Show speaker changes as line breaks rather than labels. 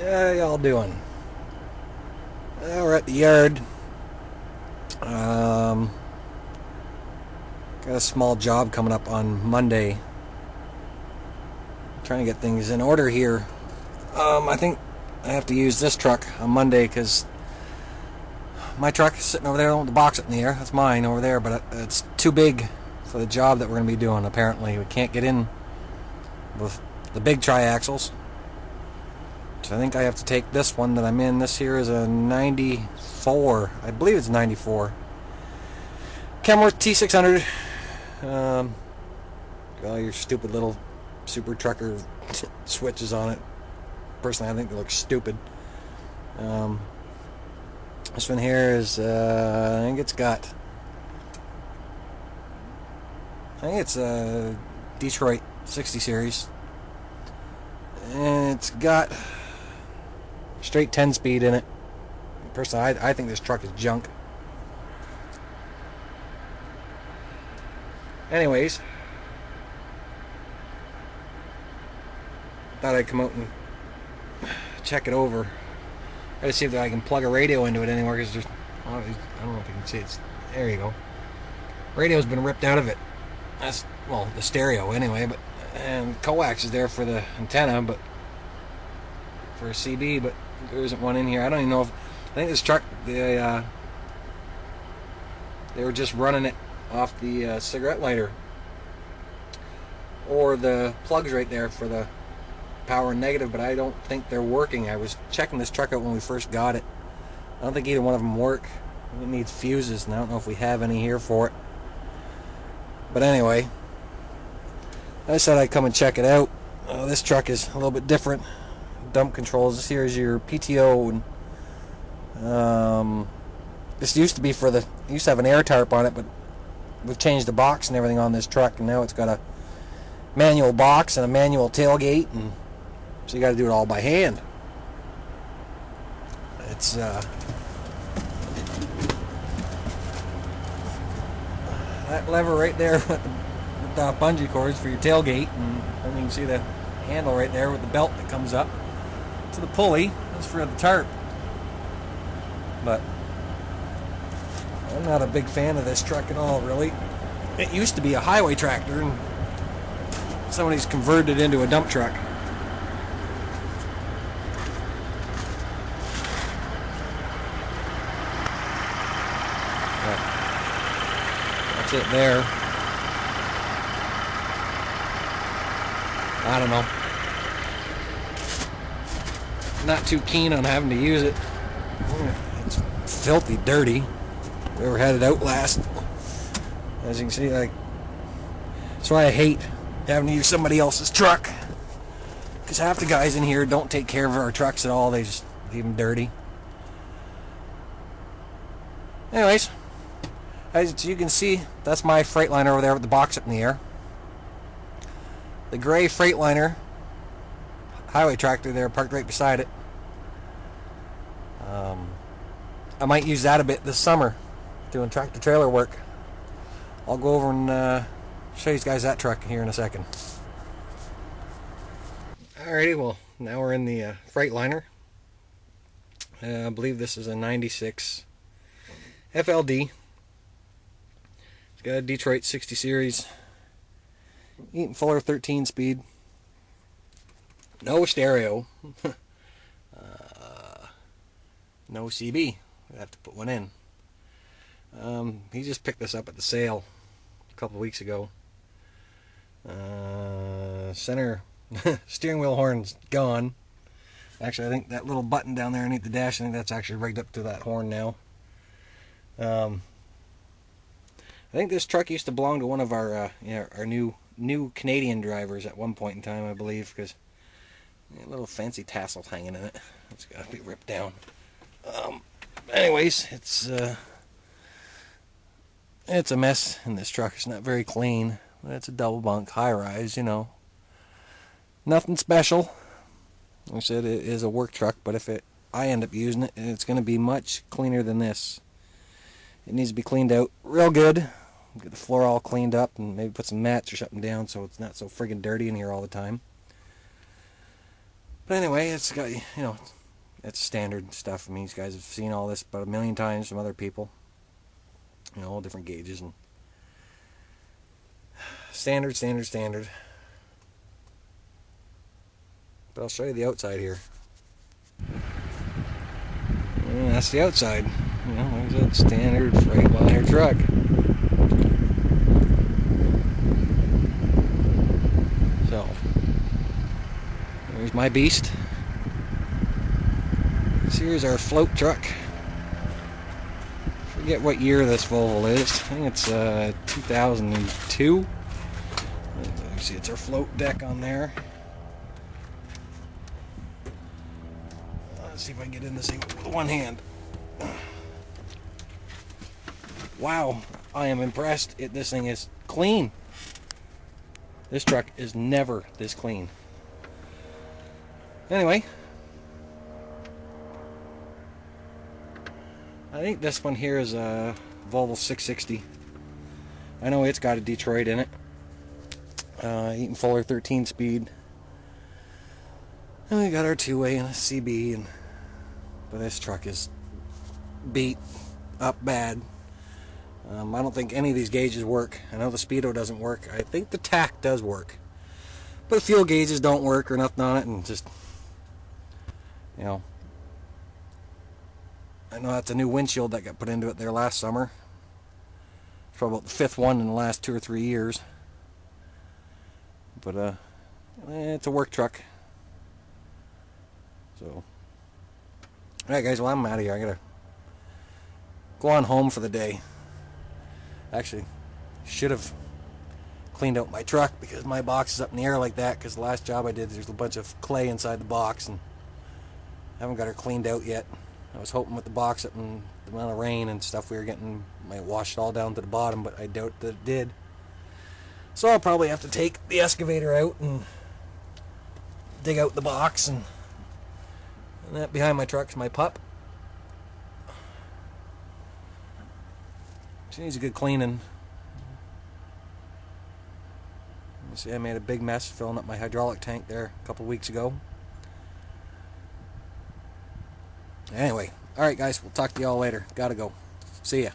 How y'all doing? We're at the yard. Got a small job coming up on Monday. Trying to get things in order here. I think I have to use this truck on Monday because my truck is sitting over there with the box up in the air. That's mine over there, but it's too big for the job that we're going to be doing. Apparently, we can't get in with the big triaxles. So I think I have to take this one that I'm in. This here is a 94. I believe it's 94. Kenworth T600. All your stupid little super trucker switches on it. Personally, I think they look stupid. This one here is, I think it's a Detroit 60 series. And it's got straight 10-speed in it. Personally, I think this truck is junk. Anyways, thought I'd come out and check it over. Try to see if I can plug a radio into it anywhere, because there's, I don't know if you can see it. There you go. Radio's been ripped out of it. That's, well, the stereo anyway, but and coax is there for the antenna, but for a CB, but there isn't one in here. I don't even know if, I think this truck, they were just running it off the cigarette lighter, or the plugs right there for the power and negative, but I don't think they're working. I was checking this truck out when we first got it. I don't think either one of them work. It needs fuses, and I don't know if we have any here for it. But anyway, I said I'd come and check it out. This truck is a little bit different. Dump controls. This here is your PTO, and this used to be for the, it used to have an air tarp on it, but we've changed the box and everything on this truck, and now it's got a manual box and a manual tailgate, and so you got to do it all by hand. It's that lever right there with the bungee cords for your tailgate, and then you can see the handle right there with the belt that comes up to the pulley. That's for the tarp. But I'm not a big fan of this truck at all, really. It used to be a highway tractor, and somebody's converted it into a dump truck. But that's it there. I don't know. Not too keen on having to use it. It's filthy dirty. We ever had it out last. As you can see, like, that's why I hate having to use somebody else's truck, because half the guys in here don't take care of our trucks at all. They just leave them dirty. Anyways, as you can see, that's my Freightliner over there with the box up in the air. The gray Freightliner highway tractor there parked right beside it. I might use that a bit this summer, doing tractor trailer work. I'll go over and show you guys that truck here in a second. Alrighty, well, now we're in the Freightliner. I believe this is a 96 FLD. It's got a Detroit 60 series. Eaton Fuller 13 speed. No stereo. No CB. I have to put one in. He just picked this up at the sale a couple of weeks ago. Center steering wheel horn's gone. Actually, I think that little button down there underneath the dash, I think that's actually rigged up to that horn now. I think this truck used to belong to one of our our new Canadian drivers at one point in time, I believe, because a little fancy tassels hanging in it. It's got to be ripped down. Anyways, it's a mess in this truck. It's not very clean. It's a double bunk, high rise, you know. Nothing special. Like I said, it is a work truck, but if I end up using it, it's going to be much cleaner than this. It needs to be cleaned out real good. Get the floor all cleaned up, and maybe put some mats or something down so it's not so friggin' dirty in here all the time. But anyway, it's got, you know, it's standard stuff. I mean, these guys have seen all this about a million times from other people. You know, all different gauges and standard, standard, standard. But I'll show you the outside here. And that's the outside. You know, there's that standard Freightliner truck. So, there's my beast. This here's our float truck. Forget what year this Volvo is. I think it's 2002. You see, it's our float deck on there. Let's see if I can get in this thing with one hand. Wow, I am impressed. This thing is clean. This truck is never this clean. Anyway, I think this one here is a Volvo 660. I know it's got a Detroit in it. Eaton Fuller 13 speed. And we got our two-way and a CB, but this truck is beat up bad. I don't think any of these gauges work. I know the speedo doesn't work. I think the tack does work, but the fuel gauges don't work or nothing on it, and just, you know, I know that's a new windshield that got put into it there last summer. It's probably about the 5th one in the last 2 or 3 years. But it's a work truck. So, alright guys, well, I'm out of here. I gotta go on home for the day. Actually, should have cleaned out my truck because my box is up in the air like that, because the last job I did, there's a bunch of clay inside the box and I haven't got her cleaned out yet. I was hoping with the box up and the amount of rain and stuff we were getting might wash it all down to the bottom, but I doubt that it did. So I'll probably have to take the excavator out and dig out the box, and that behind my truck's my pup. She needs a good cleaning. You see, I made a big mess filling up my hydraulic tank there a couple weeks ago. Anyway, alright guys, we'll talk to y'all later. Gotta go. See ya.